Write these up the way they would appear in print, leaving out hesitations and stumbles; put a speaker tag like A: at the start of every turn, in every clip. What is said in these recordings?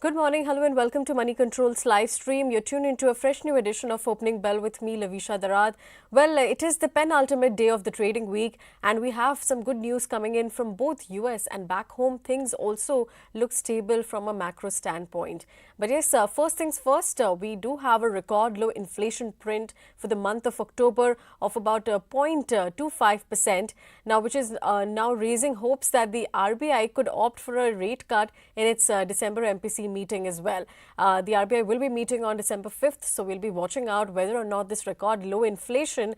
A: Good morning, hello and welcome to Money Control's live stream. You're tuned into a fresh new edition of Opening Bell with me, Lovisha Darad. Well, it is the penultimate day of the trading week and we have some good news coming in from both US and back home. Things also look stable from a macro standpoint. But yes, first things first, we do have a record low inflation print for the month of October of about 0.25%, now which is now raising hopes that the RBI could opt for a rate cut in its December MPC meeting as well. The RBI will be meeting on December 5th, so we'll be watching out whether or not this record low inflation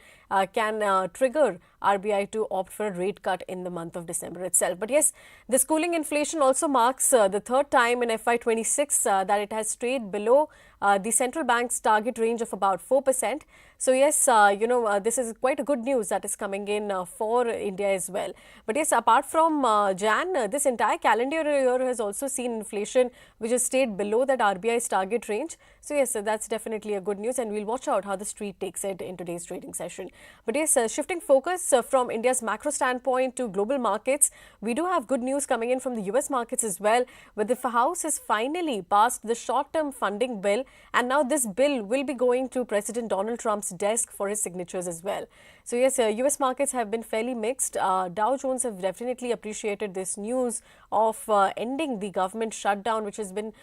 A: can trigger RBI to opt for a rate cut in the month of December itself. But yes, this cooling inflation also marks the third time in FY26 that it has stayed below the central bank's target range of about 4%. So yes, this is quite a good news that is coming in for India as well. But yes, apart from Jan, this entire calendar year has also seen inflation which has stayed below that RBI's target range. So yes, that's definitely a good news and we'll watch out how the street takes it in today's trading session. But yes, shifting focus from India's macro standpoint to global markets, we do have good news coming in from the US markets as well, where the House has finally passed the short-term funding bill, and now this bill will be going to President Donald Trump's desk for his signatures as well. So yes, US markets have been fairly mixed. Dow Jones have definitely appreciated this news of ending the government shutdown, which has been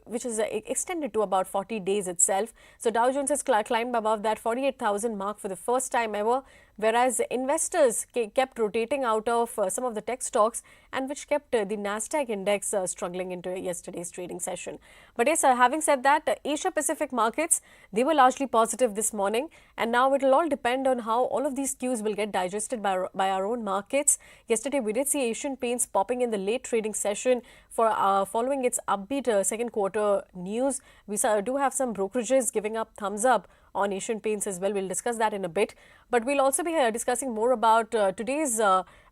A: which is extended to about 40 days itself. So Dow Jones has climbed above that 48,000 mark for the first time ever, whereas investors kept rotating out of some of the tech stocks, and which kept the Nasdaq index struggling into yesterday's trading session. But yes, having said that, Asia Pacific markets, they were largely positive this morning, and now it will all depend on how all of these cues will get digested by our own markets. Yesterday, we did see Asian Paints popping in the late trading session for following its upbeat second quarter news. We do have some brokerages giving up thumbs up on Asian Paints as well. We'll discuss that in a bit. But we'll also be discussing more about today's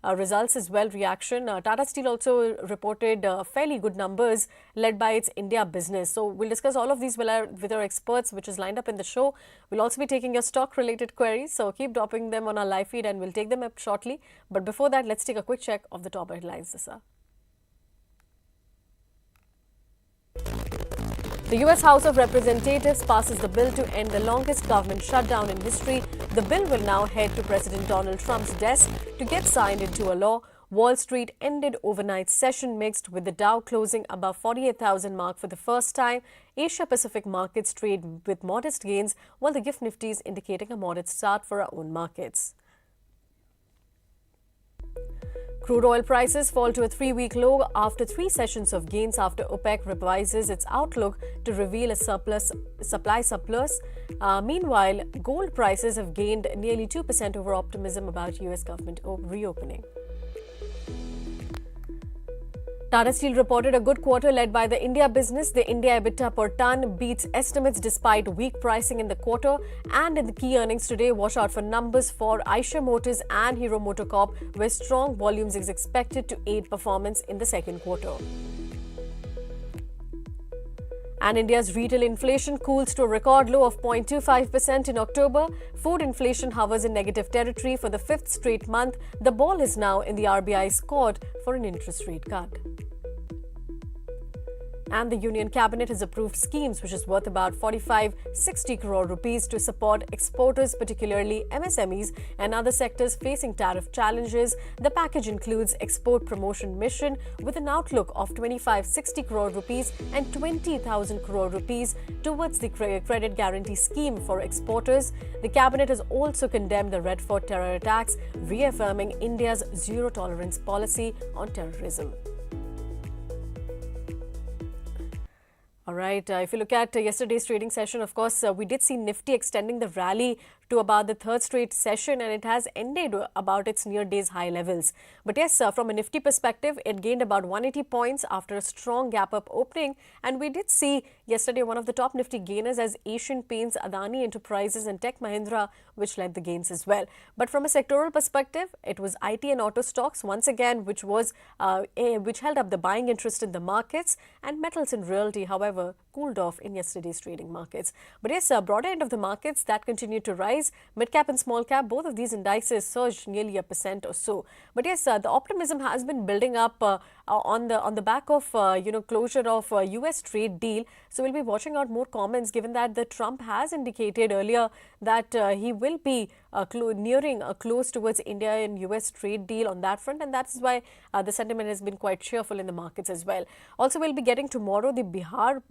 A: results as well, reaction. Tata Steel also reported fairly good numbers led by its India business. So we'll discuss all of these with our experts, which is lined up in the show. We'll also be taking your stock related queries. So keep dropping them on our live feed and we'll take them up shortly. But before that, let's take a quick check of the top headlines, Sir. The US House of Representatives passes the bill to end the longest government shutdown in history. The bill will now head to President Donald Trump's desk to get signed into a law. Wall Street ended overnight session mixed, with the Dow closing above 48,000 mark for the first time. Asia Pacific markets trade with modest gains, while the gift Nifty is indicating a modest start for our own markets. Crude oil prices fall to a 3-week low after 3 sessions of gains after OPEC revises its outlook to reveal a supply surplus. Meanwhile, gold prices have gained nearly 2% over optimism about US government reopening. Tata Steel reported a good quarter led by the India business. The India EBITDA per ton beats estimates despite weak pricing in the quarter. And in the key earnings today, watch out for numbers for Eicher Motors and Hero MotoCorp, where strong volumes is expected to aid performance in the second quarter. And India's retail inflation cools to a record low of 0.25% in October. Food inflation hovers in negative territory for the 5th straight month. The ball is now in the RBI's court for an interest rate cut. And the Union Cabinet has approved schemes which is worth about 45-60 crore rupees to support exporters, particularly MSMEs and other sectors facing tariff challenges. The package includes export promotion mission with an outlook of 25-60 crore rupees and 20,000 crore rupees towards the credit guarantee scheme for exporters. The Cabinet has also condemned the Red Fort terror attacks, reaffirming India's zero tolerance policy on terrorism. All right, if you look at yesterday's trading session, of course, we did see Nifty extending the rally to about the third straight session, and it has ended about its near day's high levels. But yes, from a Nifty perspective, it gained about 180 points after a strong gap up opening. And we did see yesterday one of the top Nifty gainers as Asian Paints, Adani Enterprises and Tech Mahindra, which led the gains as well. But from a sectoral perspective, it was IT and auto stocks once again, which held up the buying interest in the markets, and metals and realty, however, cooled off in yesterday's trading markets. But yes, broader end of the markets that continued to rise. rise. Midcap and Smallcap, both of these indices surged nearly 1% or so. But yes, the optimism has been building up on the back of closure of US trade deal. So we'll be watching out more comments, given that the Trump has indicated earlier that he will be nearing a close towards India and US trade deal on that front, and that is why the sentiment has been quite cheerful in the markets as well. Also, we'll be getting tomorrow the Bihar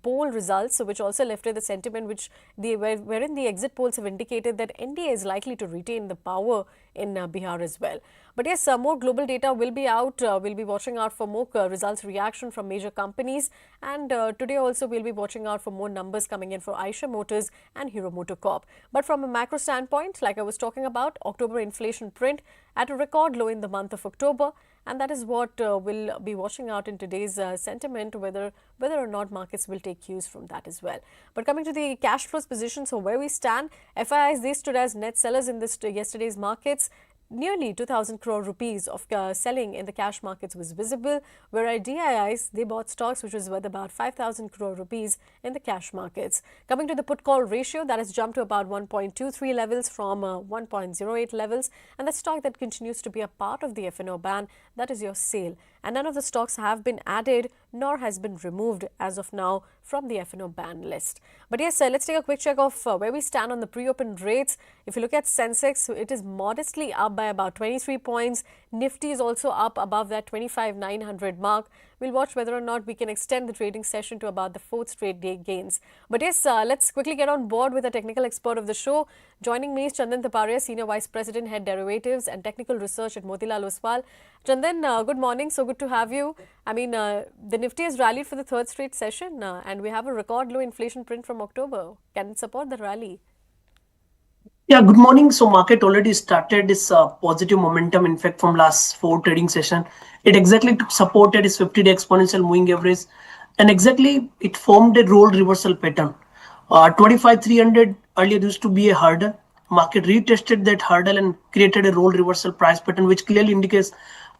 A: poll results, which also lifted the sentiment, wherein the exit polls have indicated that NDA is likely to retain the power in Bihar as well. But yes, more global data will be out. We'll be watching out for more results reaction from major companies. And today also we'll be watching out for more numbers coming in for Eicher Motors and Hero MotoCorp. But from a macro standpoint, like I was talking about, October inflation print at a record low in the month of October. And that is what we'll be watching out in today's sentiment, whether or not markets will take cues from that as well. But coming to the cash flows position, so where we stand, FIIs, they stood as net sellers in this yesterday's markets. Nearly 2,000 crore rupees of selling in the cash markets was visible, whereas DIIs, they bought stocks which was worth about 5,000 crore rupees in the cash markets. Coming to the put-call ratio, that has jumped to about 1.23 levels from 1.08 levels, and the stock that continues to be a part of the F&O ban, that is your sale. And none of the stocks have been added nor has been removed as of now from the F&O ban list. But yes, let's take a quick check of where we stand on the pre-open rates. If you look at Sensex, it is modestly up by about 23 points. Nifty is also up above that 25,900 mark. We'll watch whether or not we can extend the trading session to about the fourth straight day gains. But yes, let's quickly get on board with a technical expert of the show. Joining me is Chandan Taparia, Senior Vice President, Head Derivatives and Technical Research at Motilal Oswal. Chandan, good morning. So good to have you. I mean, the Nifty has rallied for the third straight session and we have a record low inflation print from October. Can it support the rally?
B: Yeah, good morning. So market already started this positive momentum. In fact, from last 4 trading session, it exactly supported its 50-day exponential moving average, and exactly it formed a role reversal pattern. 25,300 earlier used to be a hurdle. Market retested that hurdle and created a role reversal price pattern, which clearly indicates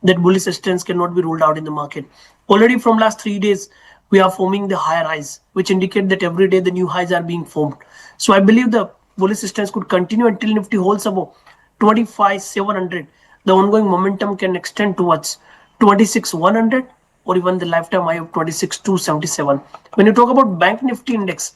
B: that bullish stance cannot be ruled out in the market. Already from last 3 days, we are forming the higher highs, which indicate that every day the new highs are being formed. So I believe the bullish stance could continue until Nifty holds above 25,700. The ongoing momentum can extend towards 26,100 or even the lifetime high of 26,277. When you talk about Bank Nifty index,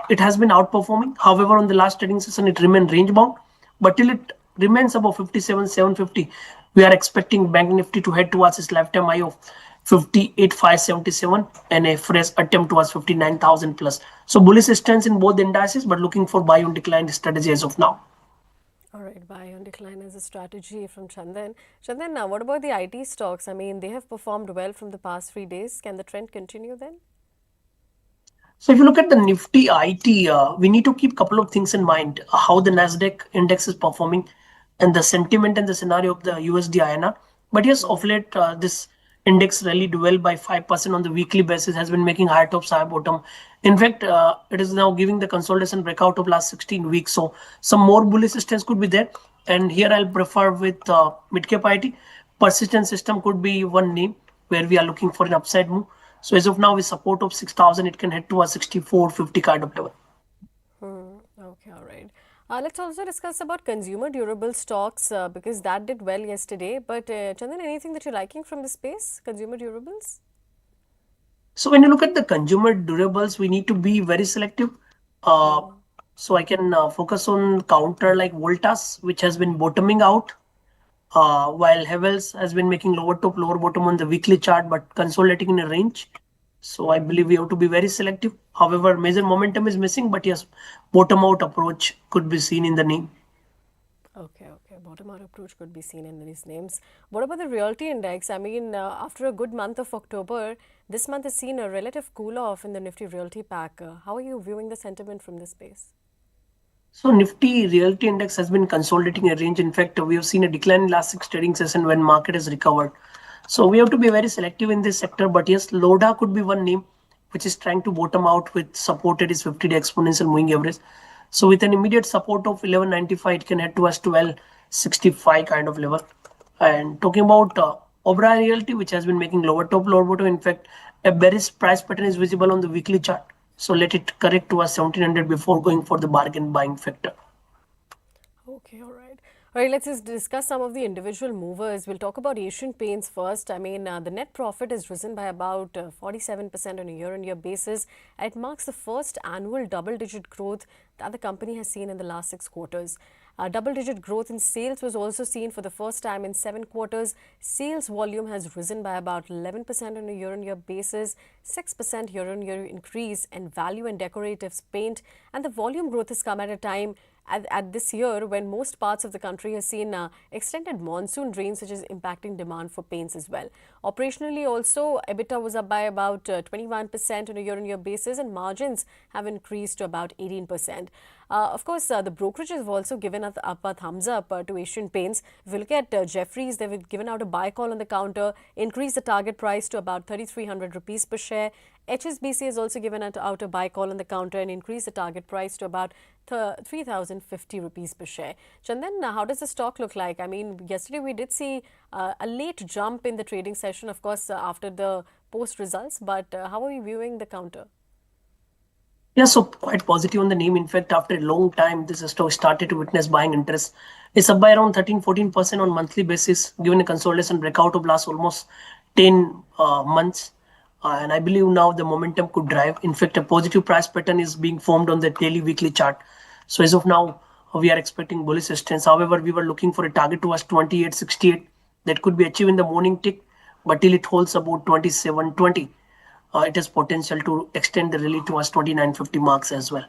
B: it has been outperforming. However, on the last trading session, it remained range bound. But till it remains above 57,750, we are expecting Bank Nifty to head towards its lifetime high of 58,577 and a fresh attempt towards 59,000 plus. So bullish stance in both indices, but looking for buy on decline strategy as of now.
A: All right, buy on decline as a strategy from Chandan. Chandan, now what about the IT stocks? I mean, they have performed well from the past 3 days. Can the trend continue then?
B: So if you look at the Nifty IT, we need to keep a couple of things in mind. How the Nasdaq index is performing and the sentiment and the scenario of the USD INR. But yes, of late, this index rallied well by 5% on the weekly basis, has been making higher top, higher bottom. In fact, it is now giving the consolidation breakout of last 16 weeks. So some more bullish stance could be there. And here I'll prefer with Midcap IT. Persistent system could be one name where we are looking for an upside move. So as of now, with support of 6,000, it can head to a 64.50 kind of level.
A: Okay, all right. Let's also discuss about consumer durable stocks because that did well yesterday. But Chandan, anything that you're liking from the space, consumer durables?
B: So when you look at the consumer durables, we need to be very selective. So I can focus on counter like Voltas, which has been bottoming out, while Havels has been making lower top, lower bottom on the weekly chart, but consolidating in a range. So I believe we have to be very selective. However, major momentum is missing, but yes, bottom out approach could be seen in the name.
A: Okay, okay. Bottom out approach could be seen in these names. What about the realty index? I mean, after a good month of October, this month has seen a relative cool off in the Nifty realty pack. How are you viewing the sentiment from this space?
B: So Nifty realty index has been consolidating a range. In fact, we have seen a decline in last 6 trading session when market has recovered. So we have to be very selective in this sector. But yes, Loda could be one name which is trying to bottom out with supported is 50-day exponential moving average. So with an immediate support of 1195, it can head to us 1265 kind of level. And talking about Oberoi Realty, which has been making lower top, lower bottom. In fact, a bearish price pattern is visible on the weekly chart. So let it correct to us 1700 before going for the bargain buying factor.
A: Okay, all right. All right, let's just discuss some of the individual movers. We'll talk about Asian Paints first. I mean, the net profit has risen by about 47% on a year-on-year basis. It marks the first annual double-digit growth that the company has seen in the last 6 quarters. Double-digit growth in sales was also seen for the first time in 7 quarters. Sales volume has risen by about 11% on a year-on-year basis, 6% year-on-year increase in value and decoratives paint, and the volume growth has come at a time at this year when most parts of the country has seen extended monsoon rains, which is impacting demand for paints as well. Operationally also, EBITDA was up by about 21% on a year-on-year basis, and margins have increased to about 18%. Of course, the brokerages have also given up a thumbs up to Asian Paints. If you look at Jeffries, they've given out a buy call on the counter, increased the target price to about 3,300 rupees per share. HSBC has also given out a buy call on the counter and increased the target price to about 3,050 rupees per share. Chandan, how does the stock look like? I mean, yesterday we did see a late jump in the trading session, of course, after the post results. But how are we viewing the counter?
B: Yeah, so quite positive on the name. In fact, after a long time, this stock started to witness buying interest. It's up by around 13-14% on monthly basis, given a consolidation breakout of last almost 10 months. And I believe now the momentum could drive. In fact, a positive price pattern is being formed on the daily weekly chart. So as of now, we are expecting bullish stance. However, we were looking for a target towards 28.68 that could be achieved in the morning tick, but till it holds about 27.20, it has potential to extend the rally towards 29.50 marks as well.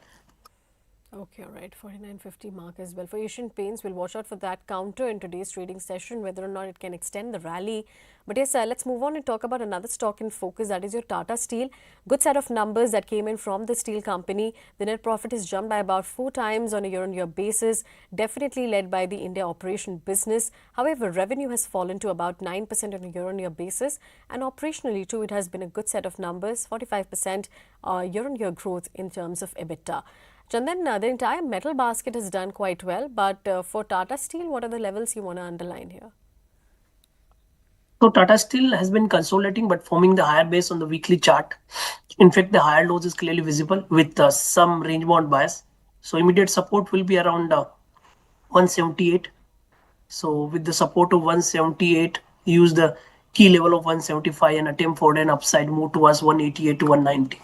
A: Okay, all right, 49.50 mark as well. For Asian Paints, we'll watch out for that counter in today's trading session, whether or not it can extend the rally. But yes, let's move on and talk about another stock in focus, that is your Tata Steel. Good set of numbers that came in from the steel company. The net profit has jumped by about 4 times on a year-on-year basis, definitely led by the India operation business. However, revenue has fallen to about 9% on a year-on-year basis, and operationally too, it has been a good set of numbers, 45% year-on-year growth in terms of EBITDA. Chandan, the entire metal basket has done quite well, but for Tata Steel, what are the levels you want to underline here?
B: So Tata Steel has been consolidating but forming the higher base on the weekly chart. In fact, the higher lows is clearly visible with some range bound bias. So immediate support will be around 178. So with the support of 178, use the key level of 175 and attempt for an upside move towards 188 to 190.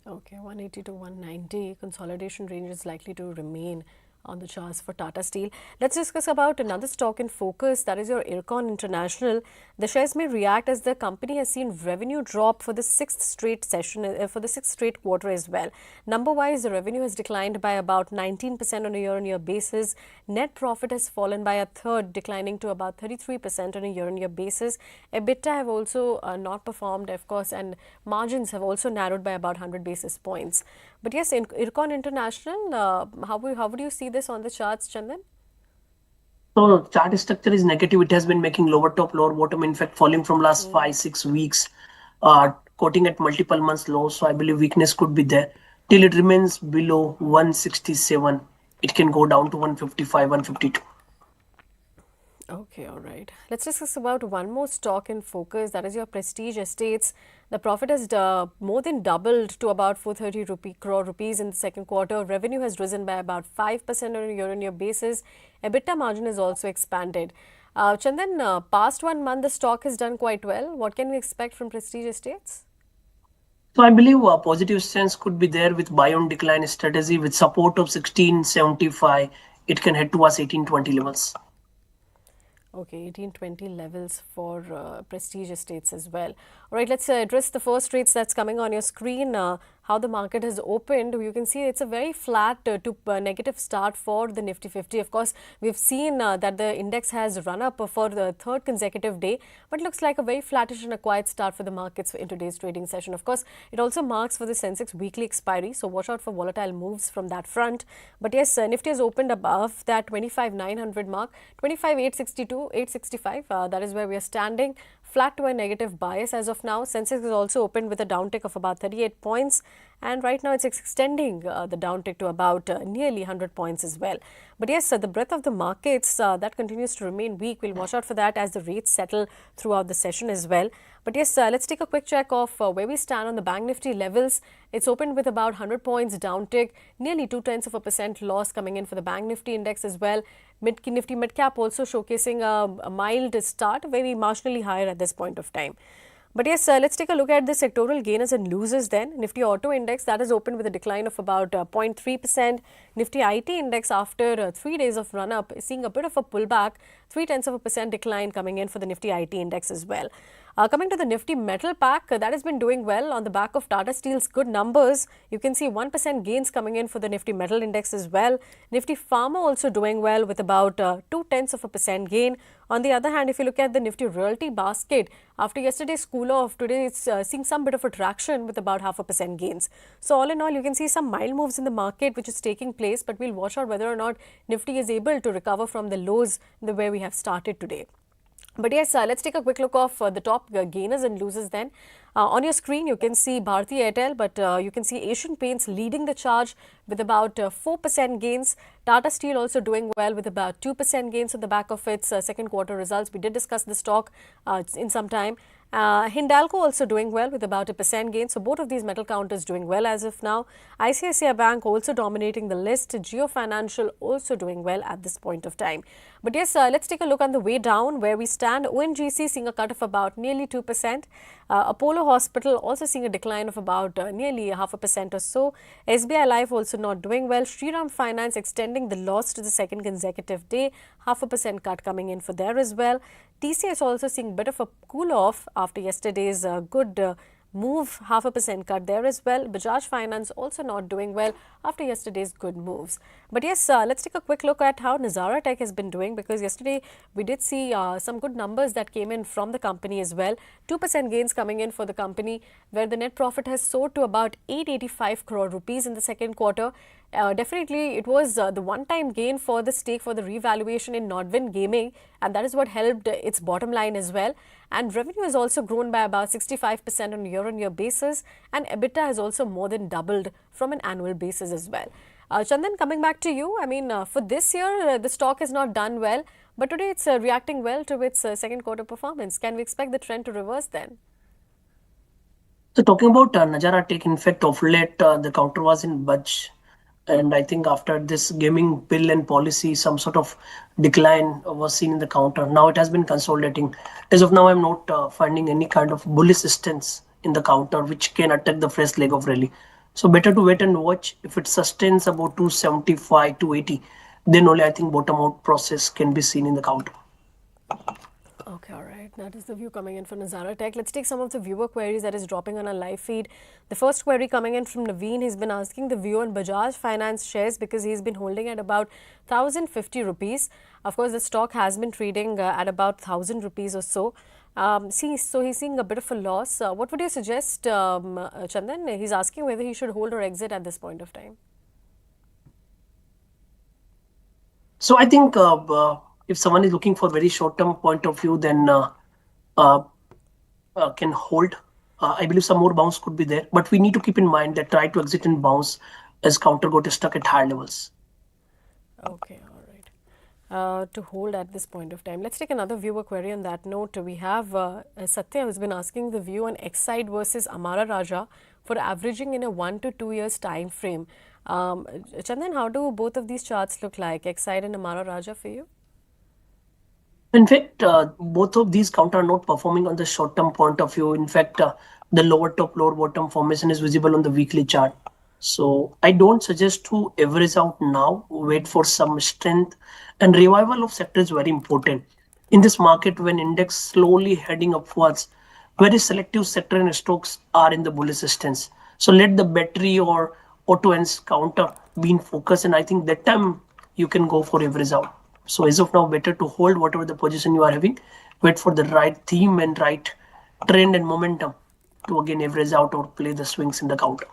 A: Okay, 180 to 190. Consolidation range is likely to remain on the charts for Tata Steel. Let's discuss about another stock in focus, that is your Ircon International. The shares may react as the company has seen revenue drop for the sixth straight quarter as well. Number-wise, the revenue has declined by about 19% on a year-on-year basis. Net profit has fallen by a third, declining to about 33% on a year-on-year basis. EBITDA have also not performed, of course, and margins have also narrowed by about 100 basis points. But yes, in Ircon International, how would you see this on the charts, Chandan?
B: So chart structure is negative. It has been making lower top, lower bottom. In fact, falling from last 5-6 weeks, quoting at multiple months low. So I believe weakness could be there till it remains below 167. It can go down to 155, 152.
A: Okay, all right. Let's discuss about one more stock in focus, that is your Prestige Estates. The profit has more than doubled to about 430 crore rupees in the second quarter. Revenue has risen by about 5% on a year-on-year basis. EBITDA margin has also expanded. Chandan, past 1 month, the stock has done quite well. What can we expect from Prestige Estates?
B: So I believe a positive sense could be there with buy on decline strategy with support of 1675. It can head towards 1820 levels.
A: Okay, 1820 levels for Prestige Estates as well. All right, let's address the first rates that's coming on your screen. How the market has opened, you can see it's a very flat to negative start for the Nifty 50. Of course, we've seen that the index has run up for the third consecutive day, but looks like a very flattish and a quiet start for the markets in today's trading session. Of course, it also marks for the Sensex weekly expiry, so watch out for volatile moves from that front. But yes, Nifty has opened above that 25,900 mark, 25,862, 865. That is where we are standing. Flat to a negative bias as of now. Sensex is also opened with a downtick of about 38 points. and right now it's extending the downtick to about nearly 100 points as well. But yes, the breadth of the markets that continues to remain weak. We'll watch out for that as the rates settle throughout the session as well. But yes, let's take a quick check of where we stand on the Bank Nifty levels. It's opened with about 100 points downtick, nearly 0.2% loss coming in for the Bank Nifty index as well. Nifty Midcap also showcasing a mild start, very marginally higher at this point of time. But yes, let's take a look at the sectoral gainers and losers then. Nifty Auto Index that is opened with a decline of about 0.3%. Nifty IT Index after 3 days of run up is seeing a bit of a pullback, 0.3% decline coming in for the Nifty IT Index as well. Coming to the Nifty Metal Pack, that has been doing well on the back of Tata Steel's good numbers. You can see 1% gains coming in for the Nifty Metal Index as well. Nifty Pharma also doing well with about 0.2% gain. On the other hand, if you look at the Nifty Realty basket, after yesterday's cool off, today it's seeing some bit of a traction with about 0.5% gains. So all in all, you can see some mild moves in the market which is taking place, but we'll watch out whether or not Nifty is able to recover from the lows the way we have started today. But yes, let's take a quick look of the top gainers and losers then. On your screen, you can see Bharti Airtel, but you can see Asian Paints leading the charge with about 4% gains. Tata Steel also doing well with about 2% gains on the back of its second quarter results. We did discuss the stock in some time. Hindalco also doing well with about 1% gain. So both of these metal counters doing well as of now. ICICI Bank also dominating the list. Geo Financial also doing well at this point of time. But yes, let's take a look on the way down where we stand. ONGC seeing a cut of about nearly 2%. Apollo Hospital also seeing a decline of about nearly 0.5% or so. SBI Life also not doing well. Shriram Finance extending the loss to the second consecutive day. 0.5% cut coming in for there as well. TCS also seeing a bit of a cool off after yesterday's good move, 0.5% cut there as well. Bajaj Finance also not doing well after yesterday's good moves. But yes, let's take a quick look at how Nazara Tech has been doing, because yesterday we did see some good numbers that came in from the company as well. 2% gains coming in for the company, where the net profit has soared to about 885 crore rupees in the second quarter. Definitely, it was the one-time gain for the stake for the revaluation in Nodwin Gaming, and that is what helped its bottom line as well. And revenue has also grown by about 65% on a year-on-year basis, and EBITDA has also more than doubled from an annual basis as well. Chandan, coming back to you, I mean, for this year, the stock has not done well, but today it's reacting well to its second quarter performance. Can we expect the trend to reverse then?
B: So talking about Nazara Tech, in fact, of late, the counter was in budge. And I think after this gaming bill and policy, some sort of decline was seen in the counter. Now it has been consolidating. As of now, I'm not finding any kind of bullish stance in the counter, which can attack the fresh leg of rally. So better to wait and watch. If it sustains about 275, 280, then only I think bottom out process can be seen in the counter.
A: Okay, all right. That is the view coming in from Nazara Tech. Let's take some of the viewer queries that is dropping on our live feed. The first query coming in from Naveen. He's been asking the view on Bajaj Finance shares because he's been holding at about 1,050 rupees. Of course, the stock has been trading at about 1,000 rupees or so. So he's seeing a bit of a loss. What would you suggest, Chandan? He's asking whether he should hold or exit at this point of time.
B: So I think if someone is looking for very short-term point of view, then can hold. I believe some more bounce could be there, but we need to keep in mind that try to exit and bounce as counter got stuck at higher levels.
A: Okay, all right. To hold at this point of time. Let's take another viewer query on that note. We have Satya who's been asking the view on Exide versus Amara Raja for averaging in a 1 to 2 years time frame. Chandan, how do both of these charts look like, Exide and Amara Raja for you?
B: In fact, both of these counter are not performing on the short-term point of view. In fact, the lower top, lower bottom formation is visible on the weekly chart. So I don't suggest to average out now. Wait for some strength, and revival of sector is very important. In this market, when index slowly heading upwards, very selective sector and stocks are in the bullish stance. So let the battery or auto ends counter be in focus, and I think that time you can go for average out. So as of now, better to hold whatever the position you are having, wait for the right theme and right trend and momentum to again average out or play the swings in the counter.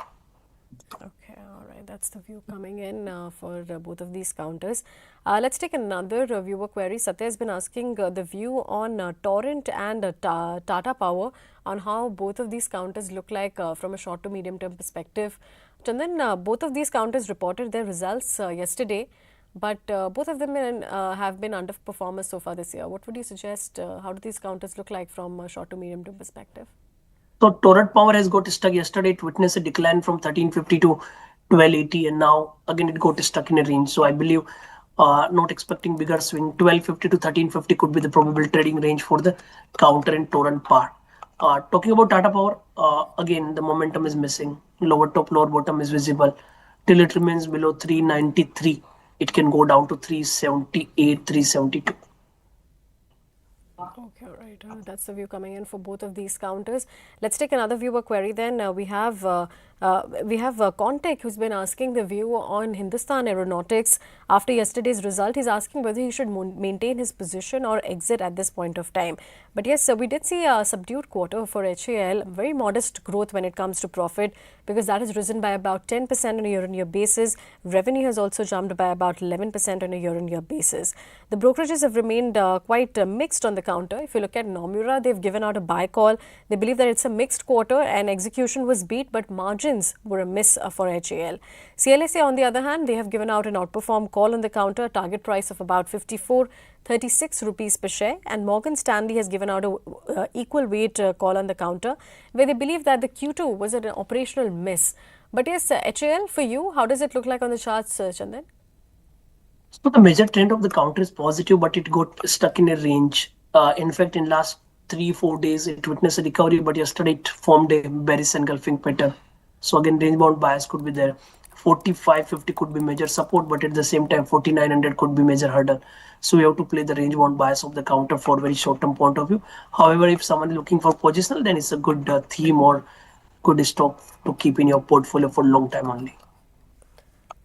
A: Okay, all right. That's the view coming in for both of these counters. Let's take another viewer query. Satya has been asking the view on Torrent and Tata Power on how both of these counters look like from a short to medium term perspective. Chandan, both of these counters reported their results yesterday, but both of them have been underperformers so far this year. What would you suggest? How do these counters look like from a short to medium term perspective?
B: So Torrent Power has got stuck yesterday. It witnessed a decline from 1350 to 1280, and now again it got stuck in a range. So I believe not expecting bigger swing. 1250 to 1350 could be the probable trading range for the counter and Torrent Power. Talking about Tata Power, again the momentum is missing. Lower top, lower bottom is visible. Till it remains below 393, it can go down to 378, 372.
A: Okay, all right. That's the view coming in for both of these counters. Let's take another viewer query then. We have Contech, who's been asking the view on Hindustan Aeronautics after yesterday's result. He's asking whether he should maintain his position or exit at this point of time. But yes, we did see a subdued quarter for HAL, very modest growth when it comes to profit, because that has risen by about 10% on a year-on-year basis. Revenue has also jumped by about 11% on a year-on-year basis. The brokerages have remained quite mixed on the counter. If you look at Nomura, they've given out a buy call. They believe that it's a mixed quarter and execution was beat, but margins were a miss for HAL. CLSA, on the other hand, they have given out an outperform call on the counter, target price of about 54.36 rupees per share, and Morgan Stanley has given out a equal weight call on the counter, where they believe that the Q2 was an operational miss. But yes, HAL, for you, how does it look like on the charts, Chandan?
B: So the major trend of the counter is positive, but it got stuck in a range. In fact, in last 3-4 days, it witnessed a recovery, but yesterday it formed a bearish engulfing pattern. So again, range bound bias could be there. 4550 could be major support, but at the same time, 4900 could be major hurdle. So we have to play the range bound bias of the counter for very short term point of view. However, if someone is looking for positional, then it's a good theme or good stock to keep in your portfolio for long time only.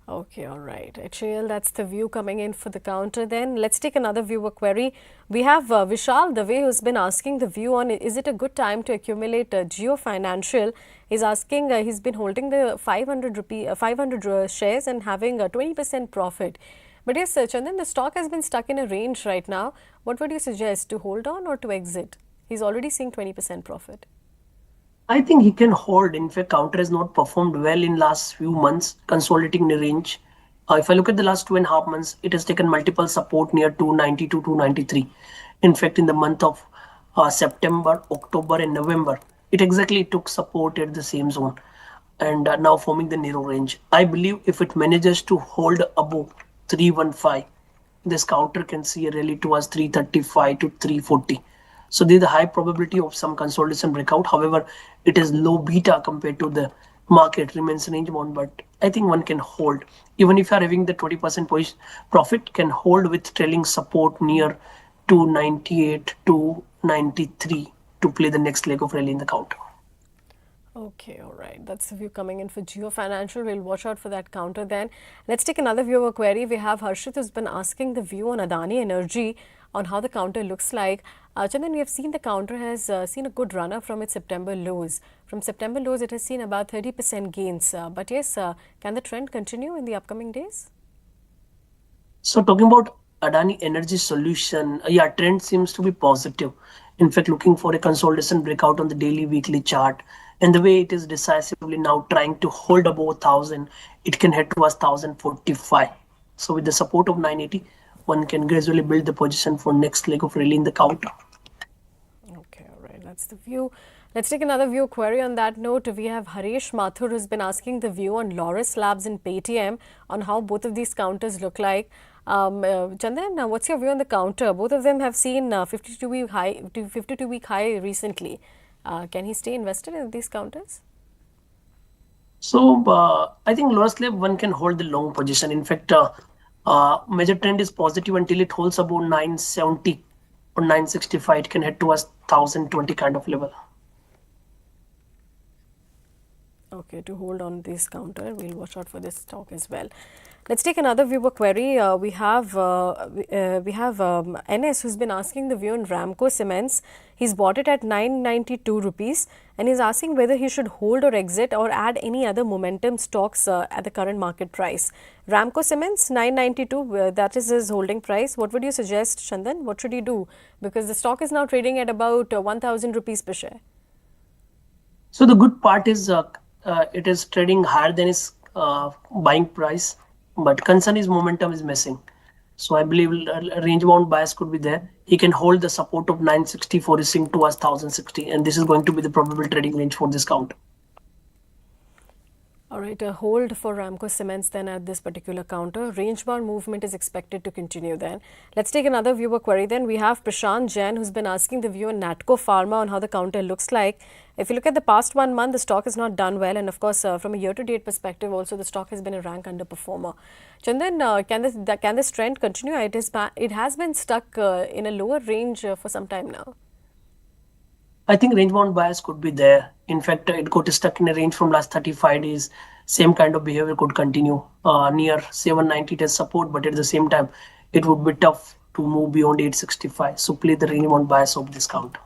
A: Okay, all right. HAL, that's the view coming in for the counter then. Let's take another viewer query. We have Vishal Dave, who's been asking the view on, is it a good time to accumulate Geo Financial? He's asking, he's been holding the 500 shares and having a 20% profit. But yes, Chandan, the stock has been stuck in a range right now. What would you suggest, to hold on or to exit? He's already seeing 20% profit.
B: I think he can hold. In fact, counter has not performed well in last few months, consolidating the range. If I look at the last 2.5 months, it has taken multiple support near 290 to 293. In fact, in the month of September, October, and November, it exactly took support at the same zone, and now forming the narrow range. I believe if it manages to hold above 315, this counter can see a rally towards 335 to 340. So there's a high probability of some consolidation breakout. However, it is low beta compared to the market, remains range bound, but I think one can hold. Even if you are having the 20% profit, can hold with trailing support near 298 to 93 to play the next leg of rally in the counter.
A: Okay, all right. That's the view coming in for Geo Financial. We'll watch out for that counter then. Let's take another viewer query. We have Harshit, who's been asking the view on Adani Energy on how the counter looks like. Chandan, we have seen the counter has seen a good run up from its September lows. From September lows, it has seen about 30% gains. But yes, can the trend continue in the upcoming days?
B: So talking about Adani Energy Solution, yeah, trend seems to be positive. In fact, looking for a consolidation breakout on the daily, weekly chart, and the way it is decisively now trying to hold above 1000, it can head towards 1045. So with the support of 980, one can gradually build the position for next leg of rally in the counter.
A: Okay, all right. That's the view. Let's take another view query on that note. We have Harish Mathur, who's been asking the view on Loris Labs and Paytm on how both of these counters look like. Chandan, what's your view on the counter? Both of them have seen 52-week high recently. Can he stay invested in these counters?
B: So I think lowest level one can hold the long position. In fact, major trend is positive until it holds about 970 or 965. It can head towards 1020 kind of level.
A: Okay, to hold on this counter, we'll watch out for this stock as well. Let's take another viewer query. We have NS who's been asking the view on Ramco Cements. He's bought it at 992 rupees and he's asking whether he should hold or exit or add any other momentum stocks at the current market price. Ramco Cements 992, that is his holding price. What would you suggest, Chandan? What should he do? Because the stock is now trading at about 1000 rupees per share.
B: So the good part is it is trading higher than its buying price, but concern is momentum is missing. So I believe range bound bias could be there. He can hold the support of 960 for his sync towards 1060, and this is going to be the probable trading range for this counter.
A: All right, a hold for Ramco Cements then at this particular counter. Range bound movement is expected to continue then. Let's take another viewer query then. We have Prashant Jain who's been asking the view on Natco Pharma on how the counter looks like. If you look at the past 1 month, the stock has not done well. And of course, from a year-to-date perspective, also the stock has been a rank underperformer. Chandan, can this trend continue? It has been stuck in a lower range for some time now.
B: I think range bound bias could be there. In fact, it got stuck in a range from last 35 days. Same kind of behavior could continue. Near 790 it has support, but at the same time, it would be tough to move beyond 865. So play the range bound bias of this counter.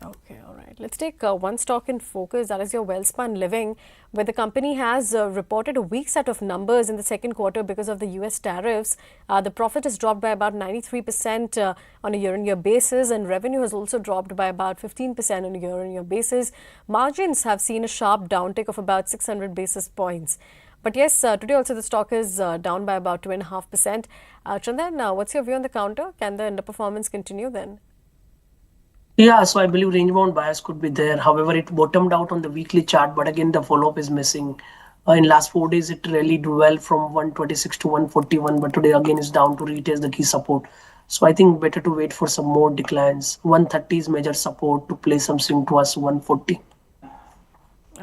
A: Okay, all right. Let's take one stock in focus, that is your Welspun Living, where the company has reported a weak set of numbers in the second quarter because of the US tariffs. The profit has dropped by about 93% on a year-on-year basis, and revenue has also dropped by about 15% on a year-on-year basis. Margins have seen a sharp downtick of about 600 basis points. But yes, today also the stock is down by about 2.5%. Chandan, what's your view on the counter? Can the underperformance continue then?
B: Yeah, so I believe range bound bias could be there. However, it bottomed out on the weekly chart, but again, the follow-up is missing. In last 4 days, it rallied well from 126 to 141, but today again is down to retest the key support. So I think better to wait for some more declines. 130 is major support to play something towards 140.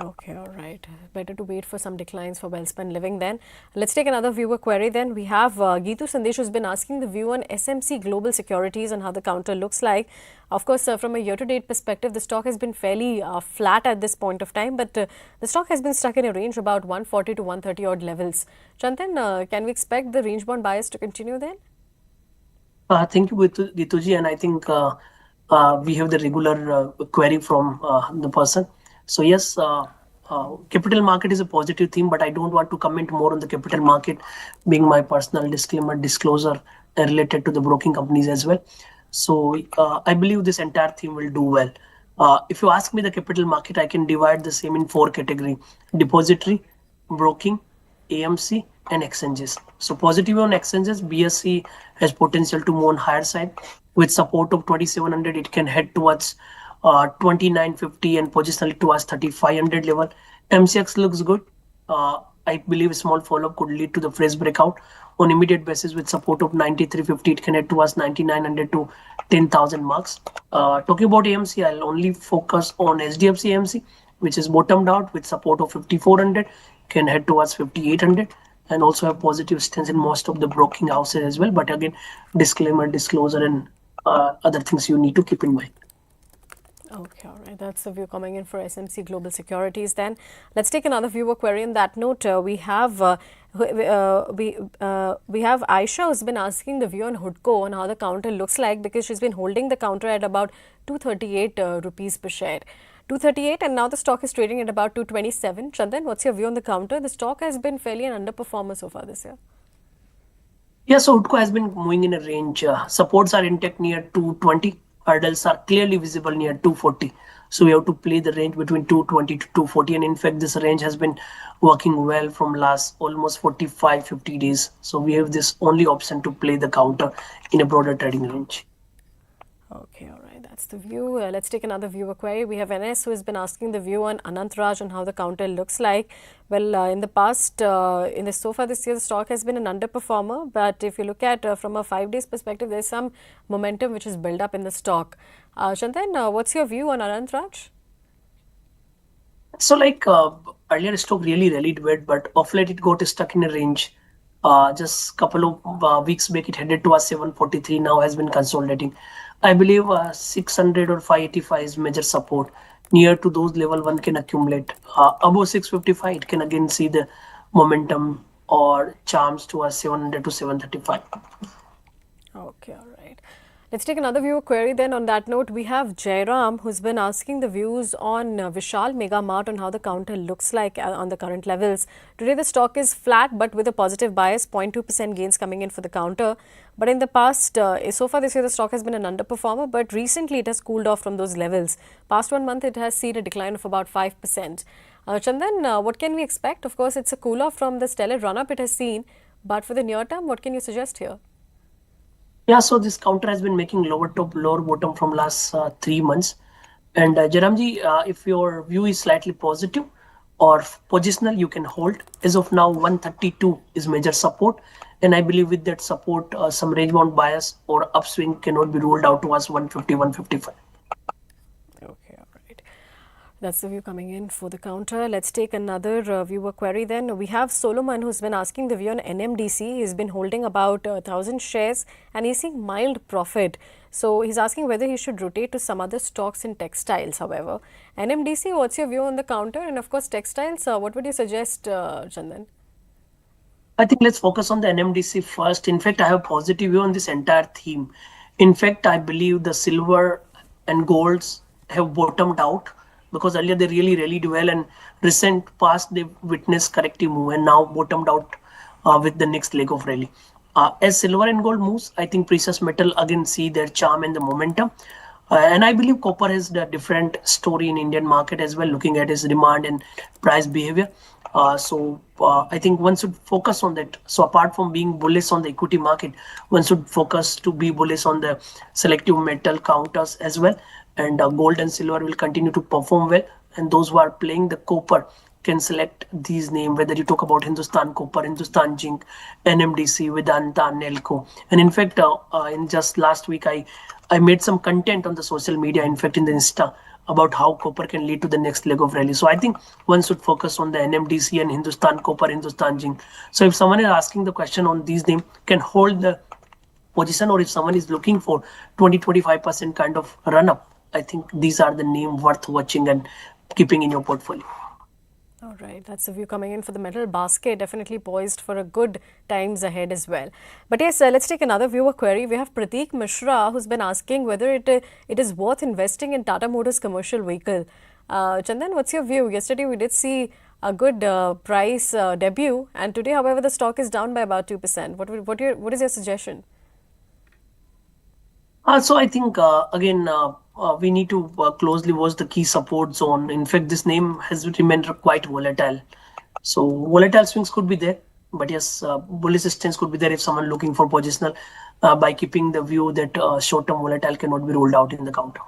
A: Okay, all right. Better to wait for some declines for Welspun Living then. Let's take another viewer query then. We have Geetu Sandesh who's been asking the view on SMC Global Securities and how the counter looks like. Of course, from a year-to-date perspective, the stock has been fairly flat at this point of time, but the stock has been stuck in a range about 140 to 130 odd levels. Chandan, can we expect the range-bound bias to continue then?
B: Thank you, Gituji, and I think we have the regular query from the person. So yes, capital market is a positive theme, but I don't want to comment more on the capital market, being my personal disclosure related to the broking companies as well. So I believe this entire theme will do well. If you ask me the capital market, I can divide the same in 4 categories: depository, broking, AMC, and exchanges. So positive on exchanges, BSE has potential to move on higher side. With support of 2700, it can head towards 2950 and positionally towards 3500 level. MCX looks good. I believe a small follow-up could lead to the fresh breakout on immediate basis with support of 9350. It can head towards 9900 to 10,000 marks. Talking about AMC, I'll only focus on SDFC AMC, which is bottomed out with support of 5400, can head towards 5800, and also have positive stance in most of the broking houses as well. But again, disclaimer, disclosure, and other things you need to keep in mind.
A: Okay, all right. That's the view coming in for SMC Global Securities. Then let's take another viewer query. On that note, we have Aisha who's been asking the view on Hudco on how the counter looks like, because she's been holding the counter at about 238 rupees per share. 238, and now the stock is trading at about 227. Chandan, what's your view on the counter? The stock has been fairly an underperformer so far this year.
B: Yeah, so Hudco has been moving in a range. Supports are intact near 220. Hurdles are clearly visible near 240. So we have to play the range between 220 to 240. And in fact, this range has been working well from last almost 45, 50 days. So we have this only option to play the counter in a broader trading range.
A: Okay, all right. That's the view. Let's take another viewer query. We have NS who has been asking the view on Anant Raj on how the counter looks like. Well, in the past, so far this year, the stock has been an underperformer. But if you look at from a 5 days perspective, there's some momentum which is built up in the stock. Chandan, what's your view on Anant Raj?
B: So earlier stock really rallied well, but off late it got stuck in a range. Just couple of weeks back, it headed to a 743. Now has been consolidating. I believe 600 or 585 is major support. near to those level one can accumulate. Above 655, it can again see the momentum or charms towards 700 to 735.
A: Okay, all right. Let's take another viewer query then. On that note, we have Jairam, who's been asking the views on Vishal Mega Mart on how the counter looks like on the current levels. Today, the stock is flat but with a positive bias, 0.2% gains coming in for the counter. But in the past, so far this year, the stock has been an underperformer, but recently it has cooled off from those levels. Past 1 month, it has seen a decline of about 5%. Chandan, what can we expect? Of course, it's a cool off from the stellar run up it has seen, but for the near term, what can you suggest here?
B: Yeah, so this counter has been making lower top, lower bottom from last 3 months. And Jaramji, if your view is slightly positive or positional, you can hold. As of now, 132 is major support. And I believe with that support, some range bound bias or upswing cannot be ruled out towards 150, 155.
A: Okay, all right. That's the view coming in for the counter. Let's take another viewer query then. We have Solomon, who's been asking the view on NMDC. He's been holding about 1,000 shares and he's seeing mild profit. So he's asking whether he should rotate to some other stocks in textiles, however. NMDC, what's your view on the counter? And of course, textiles, what would you suggest, Chandan?
B: I think let's focus on the NMDC first. In fact, I have a positive view on this entire theme. In fact, I believe the silver and golds have bottomed out because earlier they really rallied well, and recent past they witnessed corrective move and now bottomed out with the next leg of rally. As silver and gold moves, I think precious metal again see their charm and the momentum. And I believe copper has a different story in Indian market as well, looking at its demand and price behavior. I think one should focus on that. So apart from being bullish on the equity market, one should focus to be bullish on the selective metal counters as well. And gold and silver will continue to perform well. And those who are playing the copper can select these names, whether you talk about Hindustan Copper, Hindustan Zinc, NMDC, Vedanta, Nelco. And in fact, in just last week, I made some content on the social media, in fact, in the Insta, about how copper can lead to the next leg of rally. So I think one should focus on the NMDC and Hindustan Copper, Hindustan Zinc. So if someone is asking the question on these names, can hold the position, or if someone is looking for 20-25% kind of run up, I think these are the names worth watching and keeping in your portfolio.
A: All right, that's the view coming in for the metal basket, definitely poised for a good times ahead as well. But yes, let's take another viewer query. We have Prateek Mishra, who's been asking whether it is worth investing in Tata Motors commercial vehicle. Chandan, what's your view? Yesterday we did see a good price debut, and today, however, the stock is down by about 2%. What is your suggestion?
B: So I think we need to closely watch the key support zone. In fact, this name has remained quite volatile. So volatile swings could be there, but yes, bullish stance could be there if someone looking for positional by keeping the view that short-term volatile cannot be ruled out in the counter.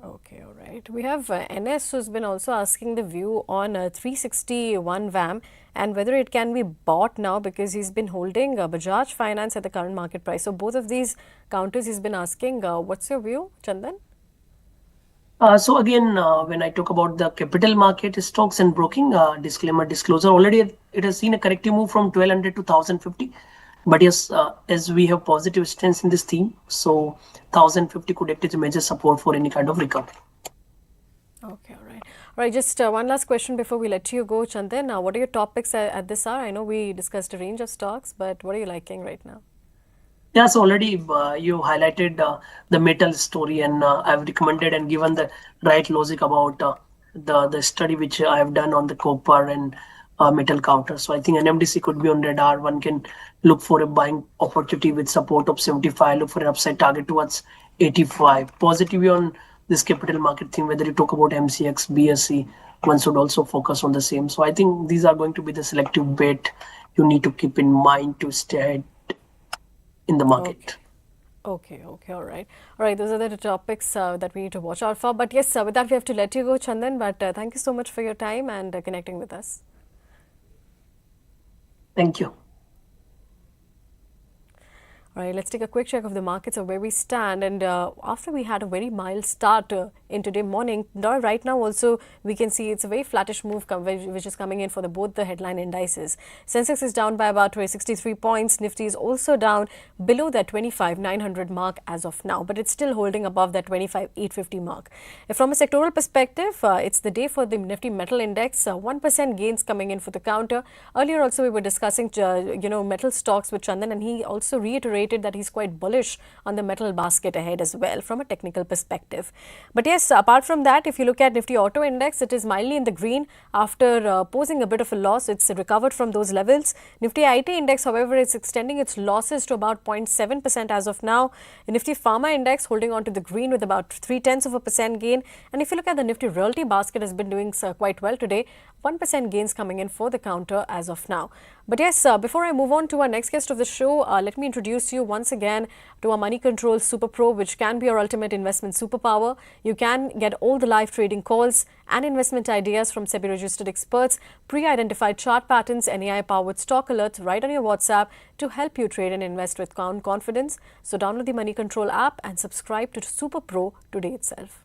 A: Okay, all right. We have NS who's been also asking the view on 361 VAM and whether it can be bought now because he's been holding Bajaj Finance at the current market price. So both of these counters he's been asking. What's your view, Chandan?
B: When I talk about the capital market stocks and broking, disclosure, already it has seen a corrective move from 1200 to 1050. But yes, as we have positive stance in this theme, so 1050 could act as a major support for any kind of recovery.
A: Okay, all right. All right, just one last question before we let you go, Chandan. What are your top picks at this hour? I know we discussed a range of stocks, but what are you liking right now?
B: Yeah, so already you highlighted the metal story, and I've recommended and given the right logic about the study which I have done on the copper and metal counter. So I think NMDC could be on radar. One can look for a buying opportunity with support of 75, look for an upside target towards 85. Positively on this capital market thing, whether you talk about MCX, BSE, one should also focus on the same. So I think these are going to be the selective bet you need to keep in mind to stay ahead in the market.
A: Okay, all right. All right, those are the topics that we need to watch out for. But yes, with that, we have to let you go, Chandan. But thank you so much for your time and connecting with us.
B: Thank you.
A: All right, let's take a quick check of the markets of where we stand. And after we had a very mild start in today morning, right now also we can see it's a very flattish move which is coming in for both the headline indices. Sensex is down by about 63 points. Nifty is also down below that 25,900 mark as of now, but it's still holding above that 25,850 mark. From a sectoral perspective, it's the day for the Nifty Metal Index. 1% gains coming in for the counter. Earlier also we were discussing, metal stocks with Chandan, and he also reiterated that he's quite bullish on the metal basket ahead as well from a technical perspective. But yes, apart from that, if you look at Nifty Auto Index, it is mildly in the green after posing a bit of a loss. It's recovered from those levels. Nifty IT Index, however, is extending its losses to about 0.7% as of now. The Nifty Pharma Index holding on to the green with about 0.3% gain. And if you look at the Nifty Realty basket, has been doing quite well today. 1% gains coming in for the counter as of now. But yes, before I move on to our next guest of the show, let me introduce you once again to our Money Control Super Pro, which can be your ultimate investment superpower. You can get all the live trading calls and investment ideas from SEBI registered experts, pre-identified chart patterns, and AI-powered stock alerts right on your WhatsApp to help you trade and invest with confidence. So download the Money Control app and subscribe to Super Pro today itself.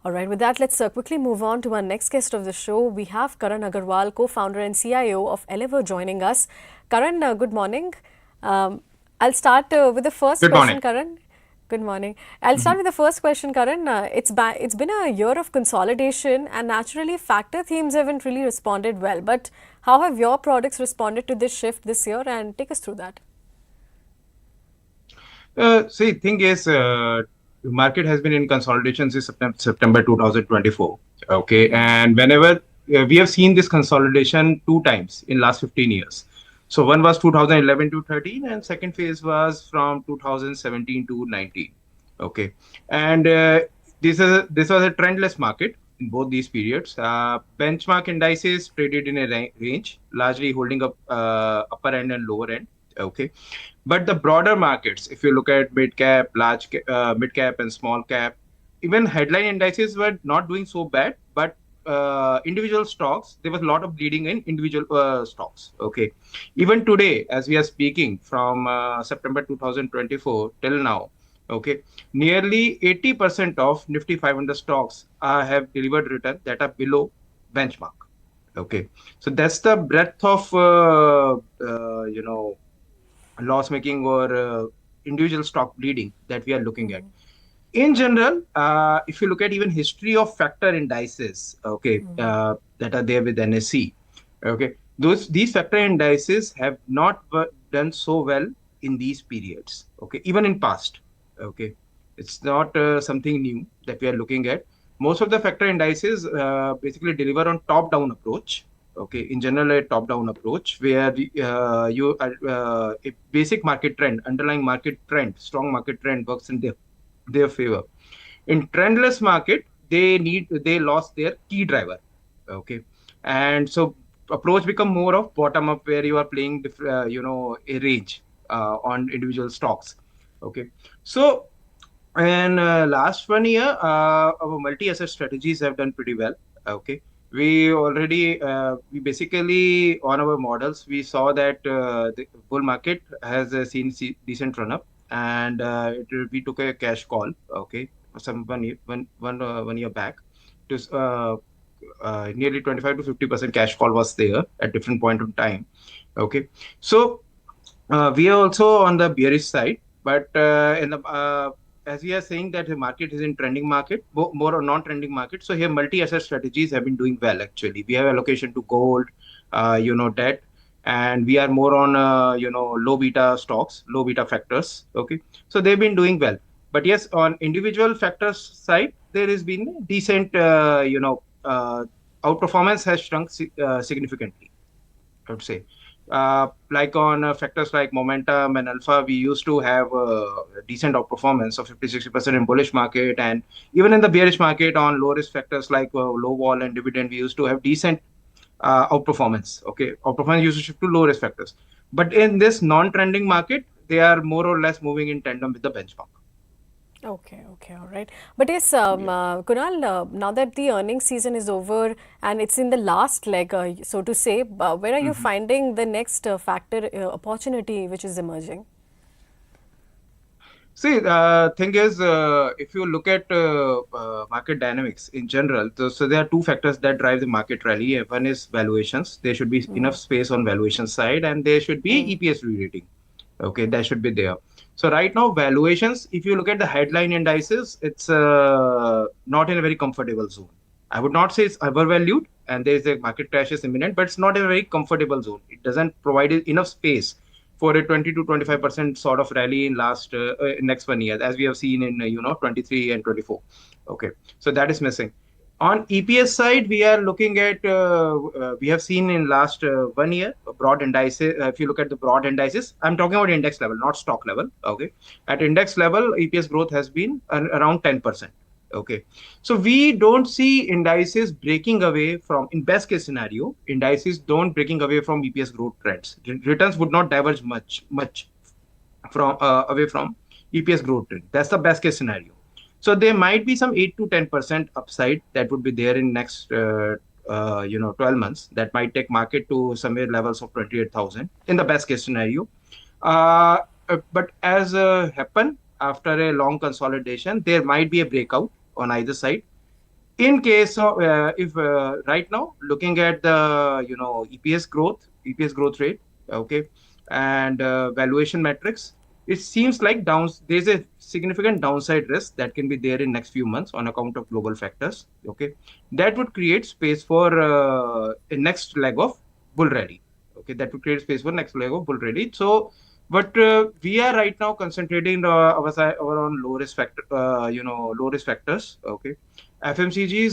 A: All right, with that, let's quickly move on to our next guest of the show. We have Karan Aggarwal, co-founder and CIO of Elever, joining us. Karan, good morning. I'll start with the first question, Karan. Good morning. I'll start with the first question, Karan. It's been a year of consolidation, and naturally, factor themes haven't really responded well. But how have your products responded to this shift this year? And take us through that.
C: See, thing is, the market has been in consolidation since September 2024. Okay, and whenever we have seen this consolidation 2 times in last 15 years. So one was 2011 to 13, and second phase was from 2017 to 19. Okay, and this was a trendless market in both these periods. Benchmark indices traded in a range, largely holding up upper end and lower end. Okay, but the broader markets, if you look at midcap, midcap and small cap, even headline indices were not doing so bad, but individual stocks, there was a lot of bleeding in individual stocks. Okay, even today, as we are speaking from September 2024 till now, okay, nearly 80% of Nifty 500 stocks have delivered return that are below benchmark. Okay, so that's the breadth of loss making or individual stock bleeding that we are looking at. In general, if you look at even history of factor indices, okay, that are there with NSE, okay, these factor indices have not done so well in these periods. Okay, even in past. Okay, it's not something new that we are looking at. Most of the factor indices basically deliver on top-down approach. Okay, in general, a top-down approach where a basic market trend, underlying market trend, strong market trend works in their favor. In trendless market, they lost their key driver. Okay, and so approach become more of bottom up where you are playing a range on individual stocks. Okay, so and last 1 year, our multi-asset strategies have done pretty well. Okay, we basically on our models we saw that the bull market has seen decent run up, and we took a cash call. Okay, one year back, to nearly 25 to 50% cash call was there at different point of time. Okay, so we are also on the bearish side, but as we are saying that the market is in trending market, more or non-trending market. So here multi-asset strategies have been doing well. Actually, we have allocation to gold, debt, and we are more on low beta stocks, low beta factors. Okay, so they've been doing well. But yes, on individual factors side, there has been decent, outperformance has shrunk significantly, I would say. Like on factors like momentum and alpha, we used to have decent outperformance of 50-60% in bullish market, and even in the bearish market on low risk factors like low vol and dividend, we used to have decent outperformance. Okay, outperformance used to shift to low risk factors, but in this non-trending market, they are more or less moving in tandem with the benchmark.
A: Okay, all right. But yes, Kunal, now that the earnings season is over and it's in the last leg, so to say, where are you
C: Mhm.
A: finding the next factor opportunity which is emerging?
C: See, thing is, if you look at market dynamics in general, so there are two factors that drive the market rally. One is valuations. There should be enough space on valuation side, and there should be EPS re-rating. Okay, that should be there. So right now, valuations, if you look at the headline indices, it's not in a very comfortable zone. I would not say it's overvalued and there is a market crash is imminent, but it's not in a very comfortable zone. It doesn't provide enough space for a 20 to 25% sort of rally in last next 1 year, as we have seen in 23 and 24. Okay, so that is missing. On EPS side, we are looking at we have seen in last 1 year broad indices. If you look at the broad indices, I'm talking about index level, not stock level. Okay, at index level, EPS growth has been around 10%. Okay, so we don't see indices breaking away from, in best case scenario, indices don't breaking away from EPS growth trends. Returns would not diverge much from away from EPS growth rate. That's the best case scenario. So there might be some 8 to 10% upside that would be there in next 12 months. That might take market to somewhere levels of 28,000 in the best case scenario. But as happen after a long consolidation, there might be a breakout on either side. In case of if right now looking at the EPS growth rate, okay, and valuation metrics, it seems like there's a significant downside risk that can be there in next few months on account of global factors. Okay, that would create space for a next leg of bull rally. Okay, that would create space for next leg of bull rally. So but we are right now concentrating on low risk factor, low risk factors. Okay, FMCG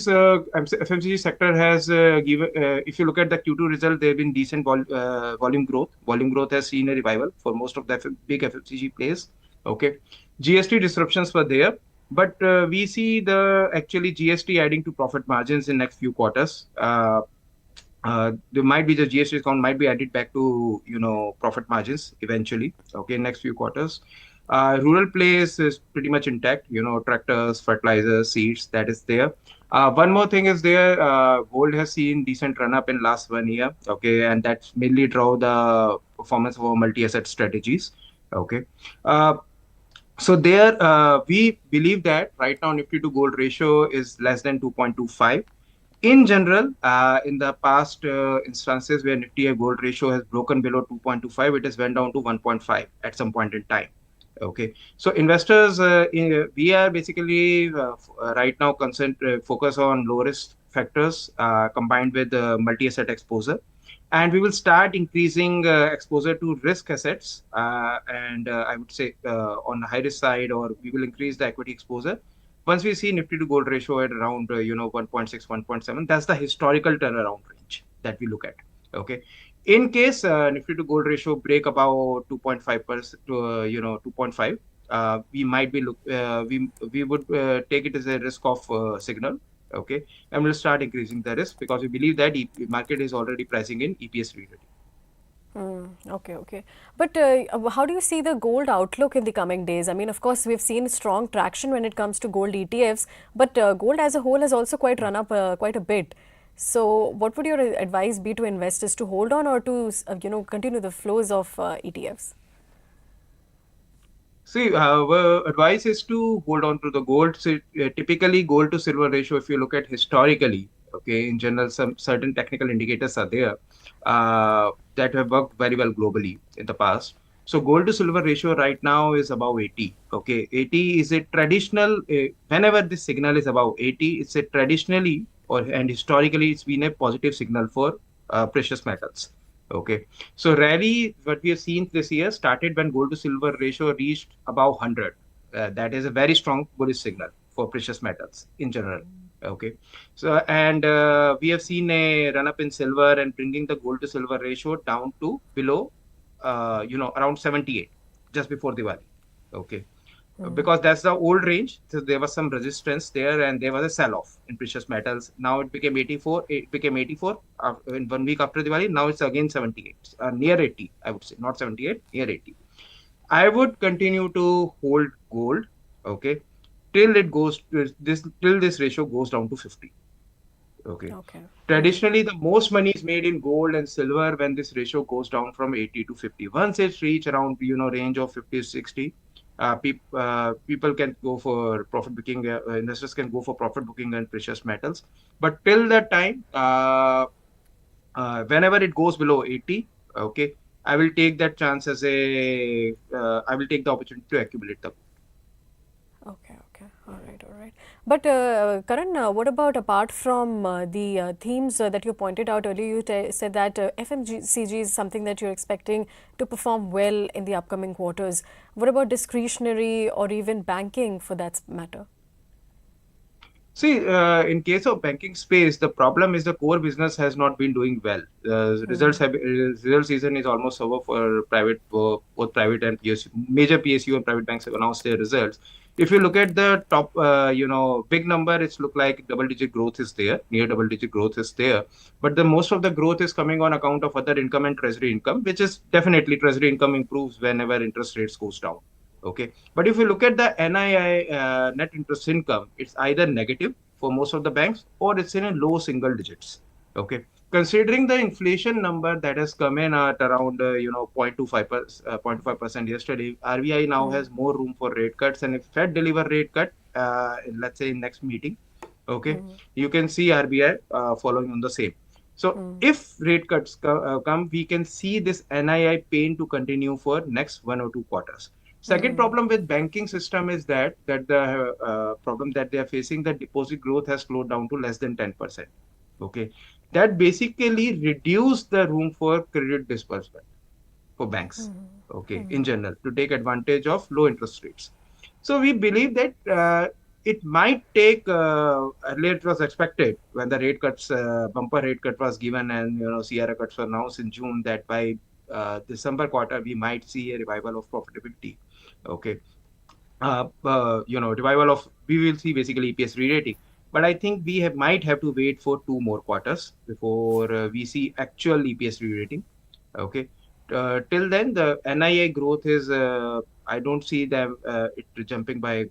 C: sector has given. If you look at the Q2 result, there have been decent volume growth. Volume growth has seen a revival for most of the big FMCG players. Okay, GST disruptions were there, but we see the actually GST adding to profit margins in next few quarters. There might be the GST discount might be added back to profit margins eventually. Okay, next few quarters. Rural place is pretty much intact. Tractors, fertilizers, seeds, that is there. One more thing is there. Gold has seen decent run up in last 1 year. Okay, and that's mainly drove the performance of our multi-asset strategies. Okay. So there, we believe that right now Nifty to gold ratio is less than 2.25. In general, in the past instances where Nifty and gold ratio has broken below 2.25, it has went down to 1.5 at some point in time. Okay, so investors, we are basically right now focus on low risk factors combined with multi-asset exposure, and we will start increasing exposure to risk assets, and I would say on the high risk side, or we will increase the equity exposure once we see Nifty to gold ratio at around 1.6, 1.7. That's the historical turnaround range that we look at. Okay, in case Nifty to gold ratio break about 2.5% to 2.5, we might be we would take it as a risk of signal. Okay, and we'll start increasing the risk because we believe that market is already pricing in EPS re-rating.
A: Okay. But how do you see the gold outlook in the coming days? I mean, of course, we've seen strong traction when it comes to gold ETFs, but gold as a whole has also quite run up quite a bit. So, what would your advice be to investors to hold on or to continue the flows of ETFs?
C: See, our advice is to hold on to the gold. So, typically, gold to silver ratio, if you look at historically, okay, in general, some certain technical indicators are there that have worked very well globally in the past. So, gold to silver ratio right now is above 80. Okay, 80 is a traditional, whenever this signal is above 80, it's a traditionally and historically, it's been a positive signal for precious metals. Okay, so rally, what we have seen this year started when gold to silver ratio reached above 100. That is a very strong bullish signal for precious metals in general. Okay, so and we have seen a run up in silver and bringing the gold to silver ratio down to below, around 78 just before Diwali. Okay, because that's the old range. So there was some resistance there, and there was a sell-off in precious metals. Now it became 84. It became 84 in 1 week after Diwali. Now it's again 78, near 80. I would say not 78, near 80. I would continue to hold gold. Okay. till it goes to this ratio goes down to 50. Okay.
A: Okay.
C: Traditionally, the most money is made in gold and silver when this ratio goes down from 80 to 50. Once it's reach around range of 50 to 60, people can go for profit booking. Investors can go for profit booking and precious metals. But till that time, whenever it goes below 80, okay, I will take that chance as I will take the opportunity to accumulate the.
A: Okay, okay. All right, all right. But Karan, what about apart from the themes that you pointed out earlier? You said that FMCG is something that you're expecting to perform well in the upcoming quarters. What about discretionary or even banking for that matter?
C: See, in case of banking space, the problem is the core business has not been doing well. Result season is almost over for both private and PSU. Major PSU and private banks have announced their results. If you look at the top, big number, it's look like double-digit growth is there, near double-digit growth is there. But the most of the growth is coming on account of other income and treasury income, which is definitely treasury income improves whenever interest rates goes down. Okay. But if you look at the NII, net interest income, it's either negative for most of the banks or it's in a low single digits. Okay. Considering the inflation number that has come in at around 0.25% yesterday, RBI now has more room for rate cuts, and if Fed deliver rate cut, let's say in next meeting, okay, you can see RBI following on the same. So if rate cuts come, we can see this NII pain to continue for next 1 or 2 quarters. Second problem with banking system is that the problem that they are facing, that deposit growth has slowed down to less than 10%. Okay, that basically reduce the room for credit disbursement for banks. Okay, in general, to take advantage of low interest rates. So we believe that it might take earlier it was expected when the rate cuts bumper rate cut was given and CRA cuts were announced in June that by December quarter we might see a revival of profitability. Okay, revival of we will see basically EPS re-rating. But I think might have to wait for 2 more quarters before we see actual EPS re-rating. Okay. Till then, the NIA growth is, I don't see them it jumping by,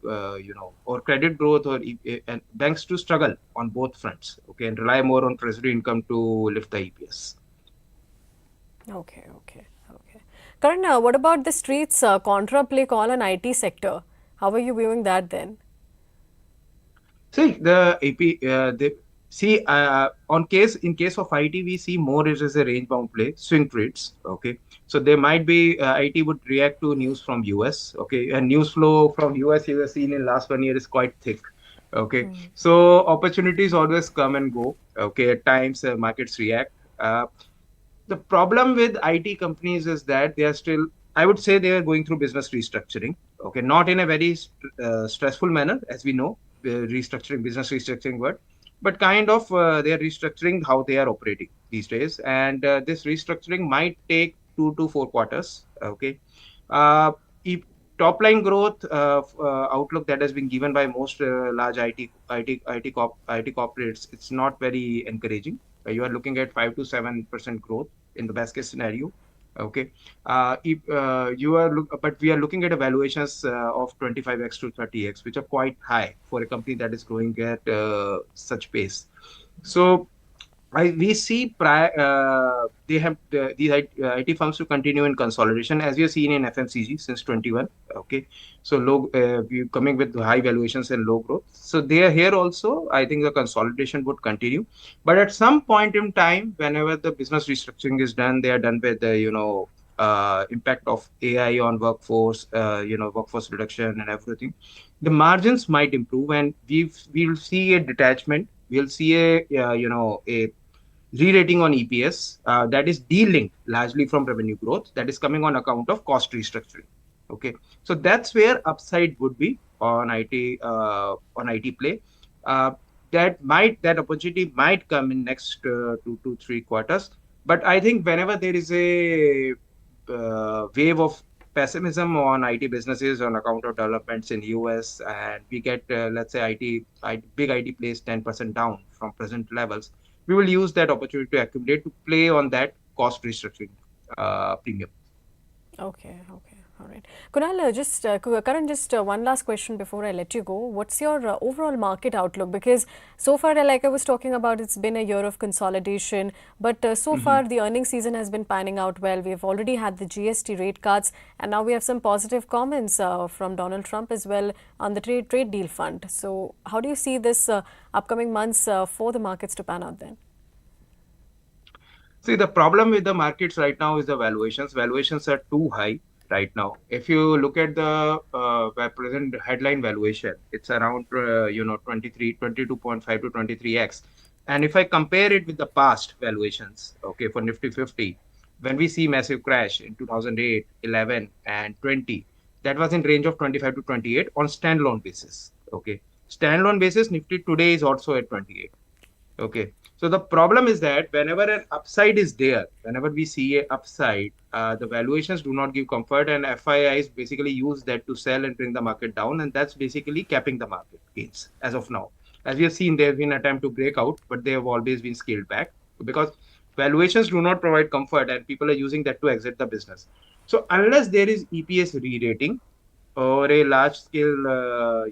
C: or credit growth and banks to struggle on both fronts. Okay. And rely more on treasury income to lift the EPS.
A: Okay, okay, okay. Karan, what about the streets contra play call on IT sector? How are you viewing that then?
C: See the AP on case in case of IT we see more it is a range bound play, swing trades. Okay, so there might be IT would react to news from US. Okay, and news flow from US you have seen in last 1 year is quite thick. Okay, so opportunities always come and go. Okay, at times markets react. The problem with IT companies is that they are still, I would say, they are going through business restructuring. Okay, not in a very stressful manner, as we know, business restructuring word, but kind of they are restructuring how they are operating these days, and this restructuring might take 2 to 4 quarters. Okay, uh, if top line growth outlook that has been given by most large IT corporates, it's not very encouraging. You are looking at 5 to 7% growth in the best case scenario. Okay, if you are but we are looking at evaluations of 25x to 30x, which are quite high for a company that is growing at such pace. So we see they have these IT firms to continue in consolidation as we have seen in FMCG since 21. Okay, so low we coming with high valuations and low growth. So they are here also. I think the consolidation would continue, but at some point in time, whenever the business restructuring is done, they are done with the impact of AI on workforce, workforce reduction and everything. The margins might improve, and we will see a detachment. We'll see a re-rating on EPS that is de-linked largely from revenue growth that is coming on account of cost restructuring. Okay, so that's where upside would be on IT play. Uh, that opportunity might come in next 2 to 3 quarters. But I think whenever there is a wave of pessimism on IT businesses on account of developments in US, and we get let's say big IT plays 10% down from present levels, we will use that opportunity to accumulate to play on that cost restructuring premium.
A: Okay, okay. All right. Kunal, Karan, just one last question before I let you go. What's your overall market outlook? Because so far, like I was talking about, it's been a year of consolidation. But so far, the earnings season has been panning out well. We've already had the GST rate cuts, and now we have some positive comments from Donald Trump as well on the trade deal fund. So, how do you see this upcoming months for the markets to pan out then?
C: See, the problem with the markets right now is the valuations. Valuations are too high right now. If you look at the present headline valuation, it's around 22.5 to 23x. And if I compare it with the past valuations, okay, for Nifty 50, when we see massive crash in 2008, 11, and 20, that was in range of 25 to 28 on standalone basis. Okay, standalone basis, Nifty today is also at 28. Okay. So the problem is that whenever an upside is there, whenever we see a upside, the valuations do not give comfort, and FIIs basically use that to sell and bring the market down, and that's basically capping the market gains as of now. As we have seen, there have been attempt to break out, but they have always been scaled back because valuations do not provide comfort, and people are using that to exit the business. So unless there is EPS re-rating or a large scale,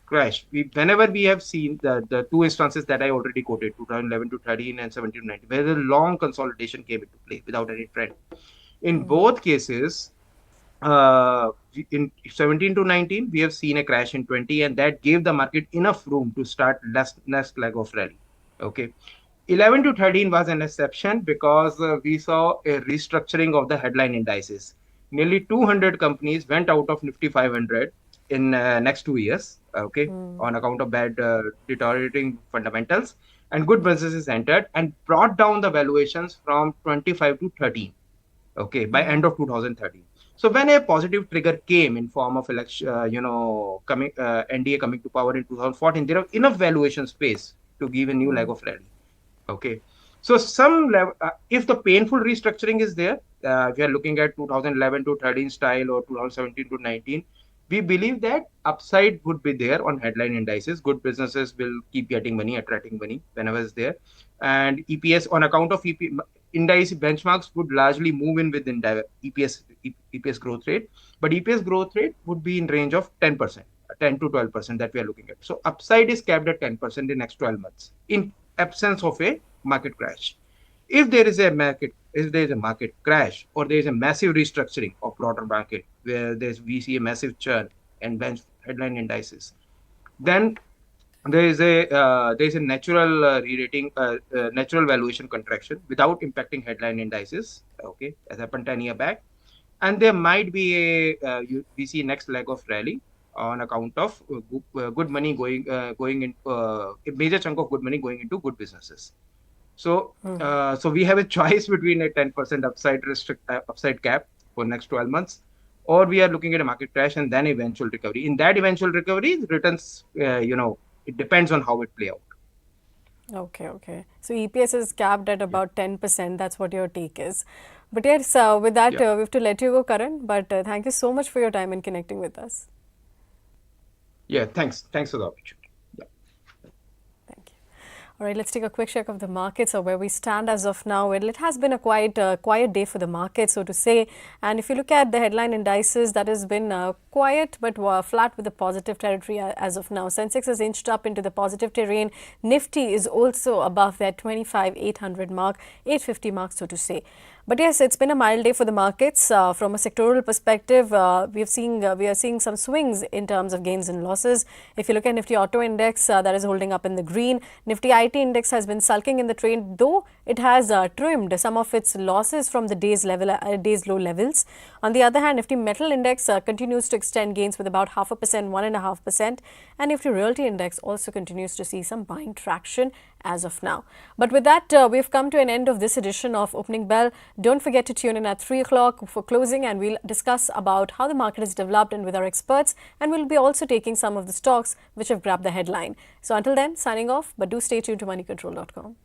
C: crash. Whenever we have seen the two instances that I already quoted, 2011 to 13 and 17 to 19, where the long consolidation came into play without any trend. In both cases, in 17 to 19, we have seen a crash in 20, and that gave the market enough room to start next leg of rally. Okay. 11 to 13 was an exception because we saw a restructuring of the headline indices. Nearly 200 companies went out of Nifty 500 in next 2 years, okay, on account of bad deteriorating fundamentals, and good businesses entered and brought down the valuations from 25 to 13, okay, by end of 2013. So when a positive trigger came in form of election, coming NDA coming to power in 2014, there are enough valuation space to give a new leg of rally. Okay. So some level, if the painful restructuring is there, if you are looking at 2011 to 13 style or 2017 to 19, we believe that upside would be there on headline indices. Good businesses will keep getting money, attracting money whenever it's there. And EPS on account of index benchmarks would largely move in with EPS growth rate. But EPS growth rate would be in range of 10%, 10 to 12% that we are looking at. So upside is capped at 10% in next 12 months in absence of a market crash. If there is a market crash or there is a massive restructuring of broader market where we see a massive churn and headline indices, then there is a natural natural valuation contraction without impacting headline indices. Okay, as happened 10 years back, and there might be we see next leg of rally on account of good money going into a major chunk of good money going into good businesses. So, so we have a choice between a 10% upside cap for next 12 months, or we are looking at a market crash and then eventual recovery. In that eventual recovery, returns, it depends on how it play out.
A: Okay. So EPS is capped at about 10%. That's what your take is. But yes, with that, we have to let you go, Karan. But thank you so much for your time and connecting with us.
C: Yeah, thanks. Thanks for the opportunity.
A: All right, let's take a quick check of the markets or where we stand as of now. Well, it has been a quiet day for the market, so to say. And if you look at the headline indices, that has been quiet but flat with the positive territory as of now. Sensex has inched up into the positive terrain. Nifty is also above that 25,800 mark, 850 mark, so to say. But yes, it's been a mild day for the markets. From a sectoral perspective, we are seeing some swings in terms of gains and losses. If you look at Nifty Auto Index, that is holding up in the green. Nifty IT Index has been sulking in the trend, though it has trimmed some of its losses from the day's low levels. On the other hand, Nifty Metal Index continues to extend gains with about 0.5%, 1.5%, and Nifty Realty Index also continues to see some buying traction as of now. But with that, we've come to an end of this edition of Opening Bell. Don't forget to tune in at 3 o'clock for closing, and we'll discuss about how the market has developed and with our experts, and we'll be also taking some of the stocks which have grabbed the headline. So until then, signing off, but do stay tuned to moneycontrol.com.